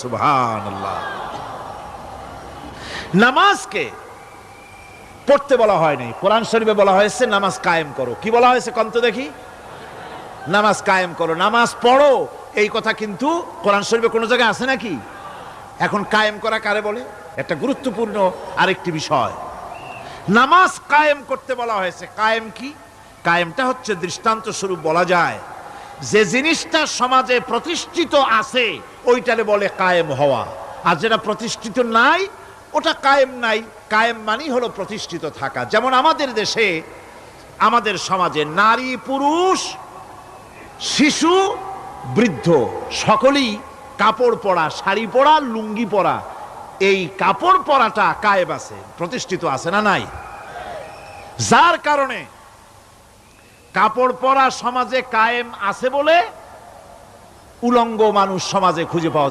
সুবহানাল্লাহ। নামাজকে পড়তে বলা হয়নি, কোরআন শরীফে বলা হয়েছে নামাজ কায়েম করো। কি বলা হয়েছে কন্ত দেখি? নামাজ কায়েম করো, নামাজ পড়ো। এই কথা কিন্তু কোরআন শরীফে কোনো জায়গায় আছে নাকি? এখন কায়েম করা কারে বলে? একটা গুরুত্বপূর্ণ আরেকটি বিষয়, নামাজ কায়েম করতে বলা হয়েছে। কায়েম কি? কায়েমটা হচ্ছে দৃষ্টান্ত স্বরূপ বলা যায় যে জিনিসটা সমাজে প্রতিষ্ঠিত আছে ওইটারে বলে কায়েম হওয়া, আর যেটা প্রতিষ্ঠিত নাই ওটা কায়েম নাই। কায়েম মানেই হলো প্রতিষ্ঠিত থাকা। যেমন আমাদের দেশে, আমাদের সমাজে নারী পুরুষ শিশু বৃদ্ধ সকলেই কাপড় পরা, শাড়ি পরা, লুঙ্গি পরা, এই কাপড় পরাটা কায়েম আছে, প্রতিষ্ঠিত আছে না নাই? যার কারণে কাপড় পরা সমাজে কায়েম আছে বলে উলঙ্গ মানুষ সমাজে খুঁজে পাওয়া